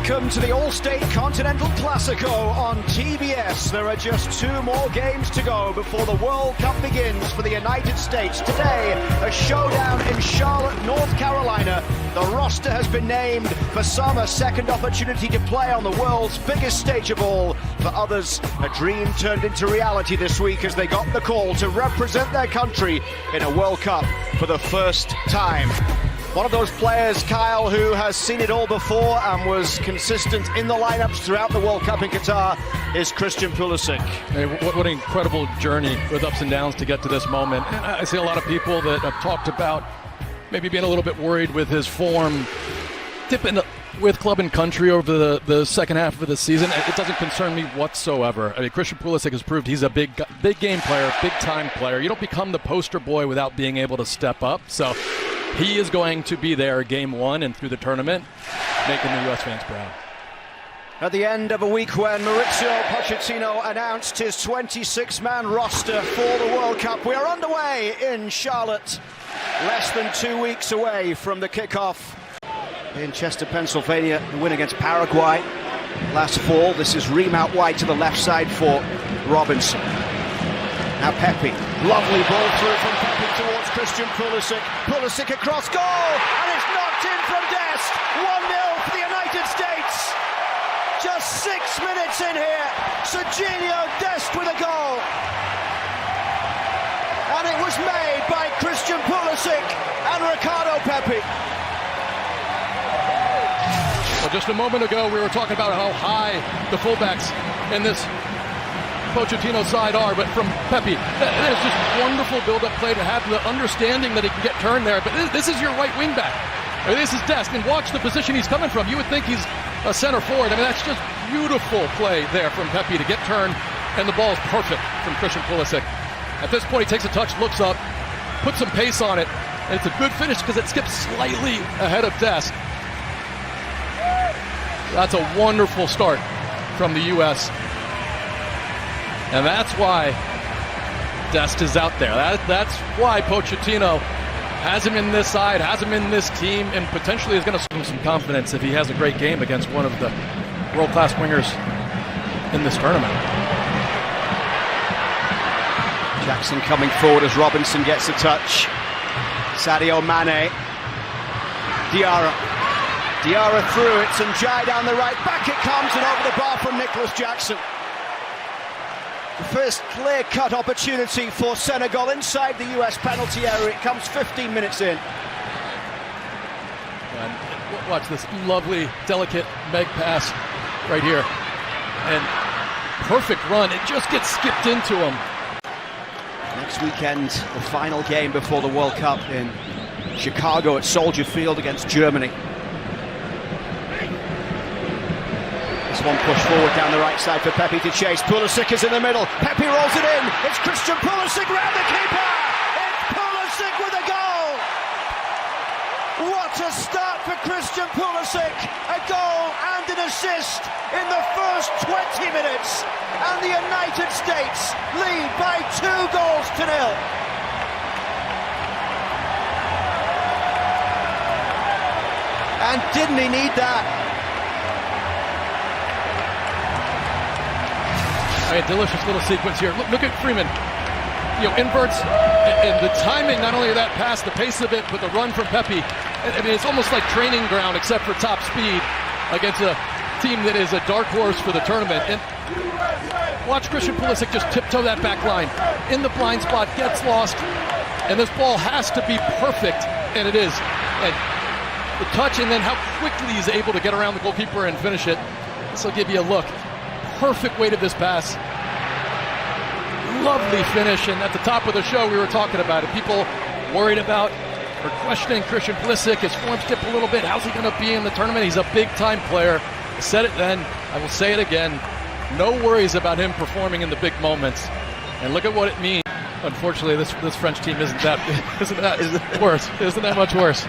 Welcome to the All-State Continental Classico on TBS. There are just 2 more games to go before the World Cup begins for the United States. Today, a showdown in Charlotte, North Carolina. The roster has been named. For some, a second opportunity to play on the world's biggest stage of all. For others, a dream turned into reality this week as they got the call to represent their country in a World Cup for the first time. One of those players, Kyle, who has seen it all before and was consistent in the lineups throughout the World Cup in Qatar, is Christian Pulisic. Hey, what an incredible journey with ups and downs to get to this moment. And I see a lot of people that have talked about maybe being a little bit worried with his form, dipping with club and country over the second half of the season. It doesn't concern me whatsoever. I mean, Christian Pulisic has proved he's a big game player, big time player. You don't become the poster boy without being able to step up. So he is going to be there game 1 and through the tournament, making the U.S. fans proud. At the end of a week when Mauricio Pochettino announced his 26-man roster for the World Cup, we are underway in Charlotte, less than 2 weeks away from the kickoff in Chester, Pennsylvania. The win against Paraguay last fall. This is Ream out wide to the left side for Robinson. Now Pepe, lovely ball through from Pepe towards Christian Pulisic. Pulisic across goal, and it's knocked in from Dest. 1-0 for the United States. Just 6 minutes in here, Serginho Dest with a goal. And it was made by Christian Pulisic and Ricardo Pepe. Well, just a moment ago, we were talking about how high the fullbacks in this Pochettino side are, but from Pepe, that is just wonderful build-up play to have the understanding that he can get turned there. But this is your right wing back. I mean, this is Dest, and watch the position he's coming from. You would think he's a center forward. I mean, that's just beautiful play there from Pepe to get turned, and the ball is perfect from Christian Pulisic. At this point, he takes a touch, looks up, puts some pace on it, and it's a good finish because it skips slightly ahead of Dest. That's a wonderful start from the U.S., and that's why Dest is out there. That's why Pochettino has him in this side, has him in this team, and potentially is going to give him some confidence if he has a great game against one of the world-class wingers in this tournament. Jackson coming forward as Robinson gets a touch. Sadio Mane. Diarra through it, and Jai down the right. Back it comes, and over the bar from Nicholas Jackson. The first clear-cut opportunity for Senegal inside the US penalty area. It comes 15 minutes in. And watch this lovely, delicate Meg pass right here. And perfect run. It just gets skipped into him. Next weekend, the final game before the World Cup in Chicago at Soldier Field against Germany. One push forward down the right side for Pepe to chase. Pulisic is in the middle. Pepe rolls it in. It's Christian Pulisic round the keeper. It's Pulisic with a goal. What a start for Christian Pulisic. A goal and an assist in the first 20 minutes. And the United States lead by 2-0. And didn't he need that? A delicious little sequence here. Look at Freeman. Inverts, and the timing, not only of that pass, the pace of it, but the run from Pepe. I mean, it's almost like training ground, except for top speed, against a team that is a dark horse for the tournament. And watch Christian Pulisic just tiptoe that back line. In the blind spot, gets lost, and this ball has to be perfect, and it is. And the touch, and then how quickly he's able to get around the goalkeeper and finish it. This will give you a look. Perfect weight of this pass. Lovely finish, and at the top of the show we were talking about it. People worried about or questioning Christian Pulisic. His form's dipped a little bit. How's he going to be in the tournament? He's a big-time player. I said it then. I will say it again. No worries about him performing in the big moments. And look at what it means. Unfortunately, this French team isn't that worse. Isn't that much worse?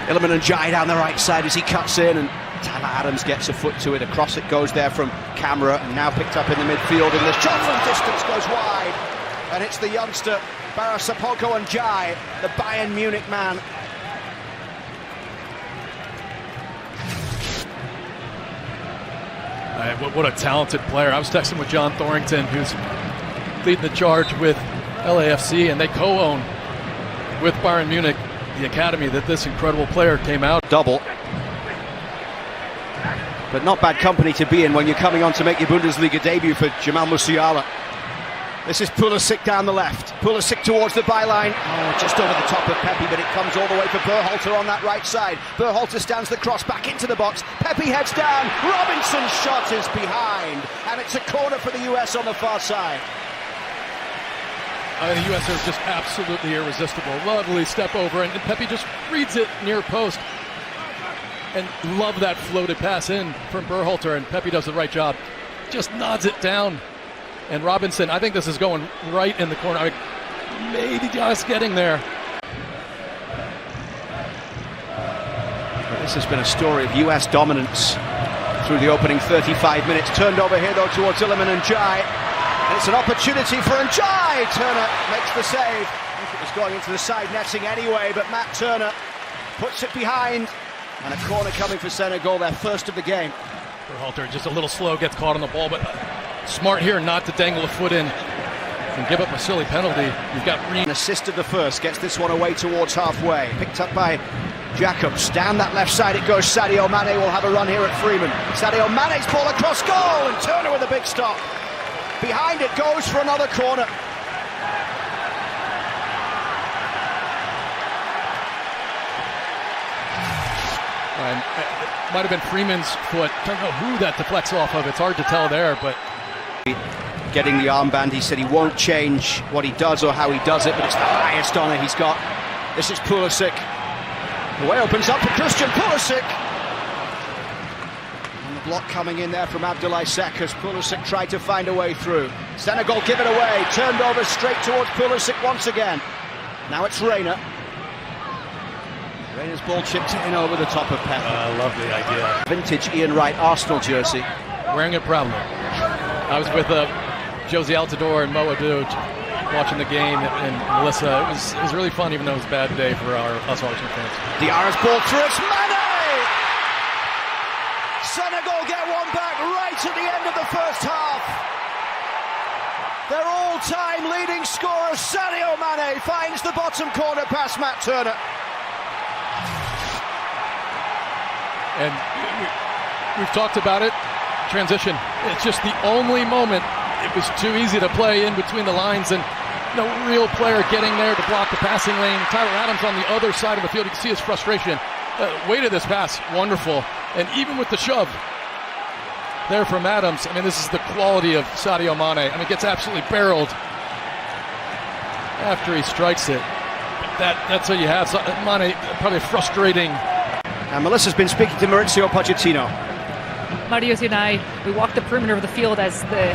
Iliman and Jai down the right side as he cuts in, and Tyler Adams gets a foot to it. Across it goes there from Camera, and now picked up in the midfield, and the shot from distance goes wide. And it's the youngster Barasapoko and Jai, the Bayern Munich man. What a talented player. I was texting with John Thorrington, who's leading the charge with LAFC, and they co-own with Bayern Munich the academy that this incredible player came out. Double. But not bad company to be in when you're coming on to make your Bundesliga debut for Jamal Musiala. This is Pulisic down the left. Pulisic towards the byline. Oh, just over the top of Pepe, but it comes all the way for Berhalter on that right side. Berhalter stands the cross back into the box. Pepe heads down. Robinson's shot is behind. And it's a corner for the US on the far side. The US are just absolutely irresistible. Lovely step over, and Pepe just reads it near post. And love that floated pass in from Berhalter, and Pepe does the right job. Just nods it down. And Robinson, I think this is going right in the corner. I mean, maybe just getting there. This has been a story of US dominance through the opening 35 minutes. Turned over here, though, towards Iliman and Jai. And it's an opportunity for Njai. Turner makes the save. I think it was going into the side netting anyway, but Matt Turner puts it behind. And a corner coming for Senegal, their first of the game. Berhalter just a little slow, gets caught on the ball, but smart here not to dangle a foot in and give up a silly penalty. You've got An assist of the first, gets this one away towards halfway. Picked up by Jacobs. Down that left side it goes. Sadio Mane will have a run here at Freeman. Sadio Mane's ball across goal, and Turner with a big stop. Behind it goes for another corner. It might have been Freeman's foot. Don't know who that deflects off of. It's hard to tell there, but getting the armband, he said he won't change what he does or how he does it, but it's the highest honour he's got. This is Pulisic. The way opens up for Christian Pulisic. And the block coming in there from Abdoulaye Seck as Pulisic tried to find a way through. Senegal give it away. Turned over straight towards Pulisic once again. Now it's Reina. Reina's ball chipped in over the top of Pep. Lovely idea. Vintage Ian Wright Arsenal jersey. Wearing it proudly. I was with Josie Altidore and Mo Adu watching the game, and Melissa. It was really fun, even though it was a bad day for us Arsenal fans. Diarra's ball through. It's Mane! Senegal get one back right at the end of the first half. Their all-time leading scorer, Sadio Mane, finds the bottom corner past Matt Turner. And we've talked about it. Transition. It's just the only moment it was too easy to play in between the lines, and no real player getting there to block the passing lane. Tyler Adams on the other side of the field. You can see his frustration. Weight of this pass, wonderful. And even with the shove there from Adams, I mean, this is the quality of Sadio Mane. I mean, gets absolutely barreled after he strikes it. That's what you have. So, Mane, probably frustrating. And Melissa's been speaking to Maurizio Pochettino. Mario and I, we walked the perimeter of the field as the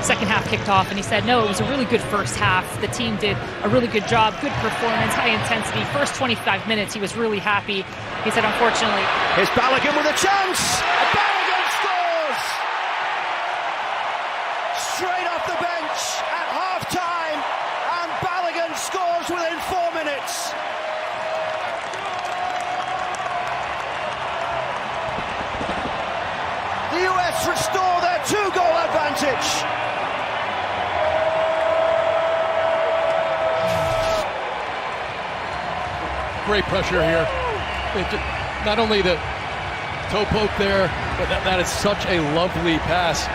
second half kicked off, and he said, no, it was a really good first half. The team did a really good job, good performance, high intensity. First 25 minutes, he was really happy. He said, unfortunately... Here's Balogun with a chance! Balogun scores! Straight off the bench at half-time, and Balogun scores within 4 minutes. The US restore their 2-goal advantage. Great pressure here. Not only the toe poke there, but that is such a lovely pass.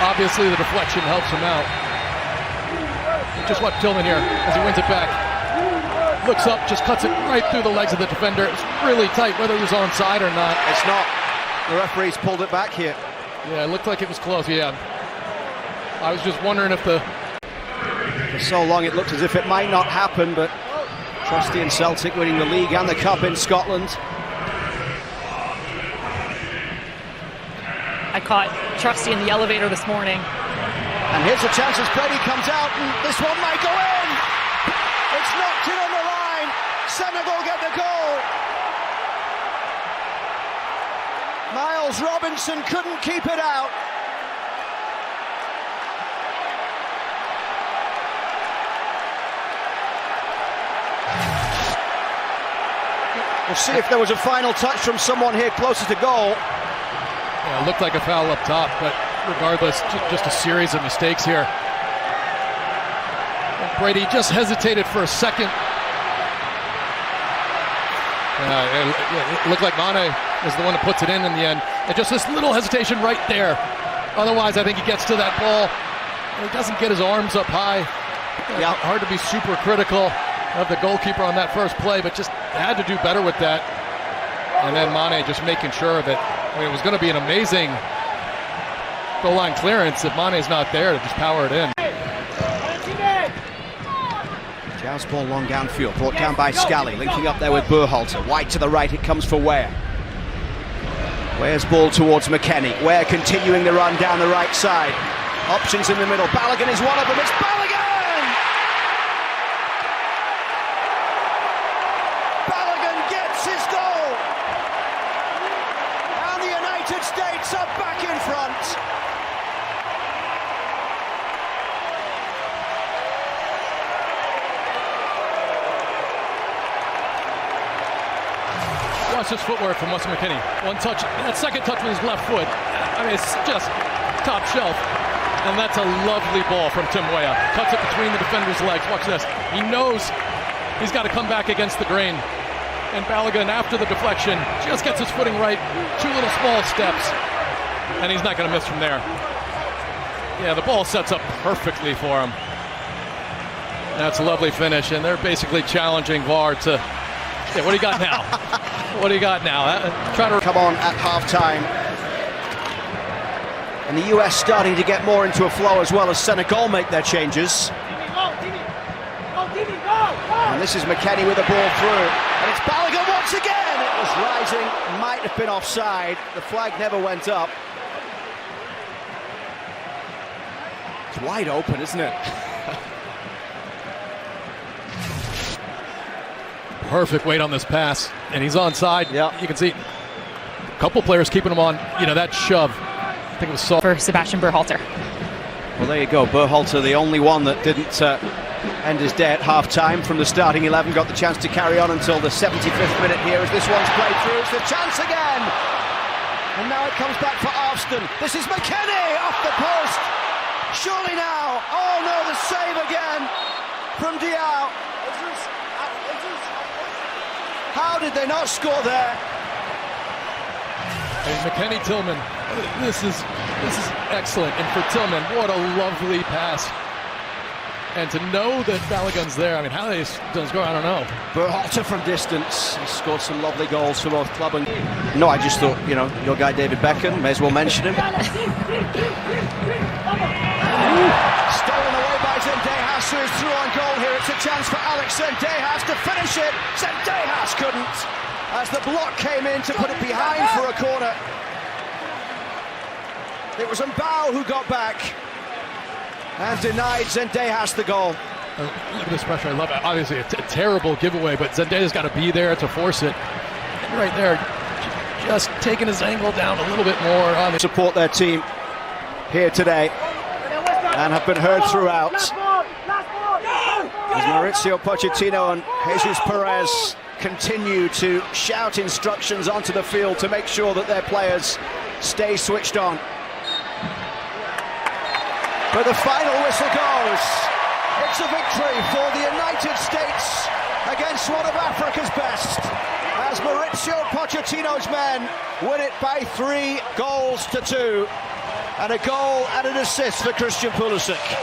Obviously the deflection helps him out. Just watch Tillman here as he wins it back. Looks up, just cuts it right through the legs of the defender. It's really tight, whether it was onside or not. It's not. The referee's pulled it back here. Yeah, it looked like it was close, yeah. I was just wondering if for so long it looked as if it might not happen, but Trusty and Celtic winning the league and the cup in Scotland. I caught Trusty in the elevator this morning. And here's a chance as Brady comes out, and this one might go in. It's knocked in on the line. Senegal get the goal. Miles Robinson couldn't keep it out. We'll see if there was a final touch from someone here closer to goal. Yeah, it looked like a foul up top, but regardless, just a series of mistakes here. And Brady just hesitated for a second. It looked like Mane is the one that puts it in the end. And just this little hesitation right there. Otherwise, I think he gets to that ball. And he doesn't get his arms up high. Yeah, hard to be super critical of the goalkeeper on that first play, but just had to do better with that. And then Mane just making sure that, I mean, it was going to be an amazing goal line clearance if Mane's not there to just power it in. Joust ball long downfield, brought down by Scally, linking up there with Berhalter. Wide to the right, it comes for Weah. Weah's ball towards McKennie. Weah continuing the run down the right side. Options in the middle. Balogun is one of them. It's Balogun! Balogun gets his goal! And the United States are back in front. Watch this footwork from Weston McKennie. One touch, that second touch with his left foot. I mean, it's just top shelf. And that's a lovely ball from Tim Weah. Cuts it between the defender's legs. Watch this. He knows he's got to come back against the grain. And Balogun, after the deflection, just gets his footing right. Two little small steps. And he's not going to miss from there. Yeah, the ball sets up perfectly for him. That's a lovely finish. And they're basically challenging VAR to... Yeah, what do you got now? What do you got now? Try to come on at half-time. And the US starting to get more into a flow as well as Senegal make their changes. And this is McKennie with the ball through. And it's Balogun once again. It was rising, might have been offside. The flag never went up. It's wide open, isn't it? Perfect weight on this pass, and he's onside. Yeah, you can see a couple players keeping him on. You know, that shove. I think it was soft for Sebastian Berhalter. Well, there you go. Berhalter, the only one that didn't end his day at half-time from the starting 11, got the chance to carry on until the 75th minute here as this one's played through. It's the chance again, and now it comes back for Arston. This is McKennie off the post. Surely now. Oh no, the save again from Diao. How did they not score there? Hey, McKennie Tillman, this is excellent. And for Tillman, what a lovely pass. And to know that Balogun's there, I mean, how they don't score, I don't know. Berhalter from distance, he scored some lovely goals for both club and... No, I just thought, you know, your guy David Beckham, may as well mention him. Stolen away by Zendejas, who is through on goal here. It's a chance for Alex Zendejas to finish it. Zendejas couldn't, as the block came in to put it behind for a corner. It was Mbao who got back and denied Zendejas the goal. Look at this pressure, I love it. Obviously, a terrible giveaway, but Zendejas got to be there to force it. And right there, just taking his angle down a little bit more. On the support their team here today and have been heard throughout. As Mauricio Pochettino and Jesus Perez continue to shout instructions onto the field to make sure that their players stay switched on. But the final whistle goes. It's a victory for the United States against one of Africa's best, as Mauricio Pochettino's men win it by 3 goals to 2, and a goal and an assist for Christian Pulisic.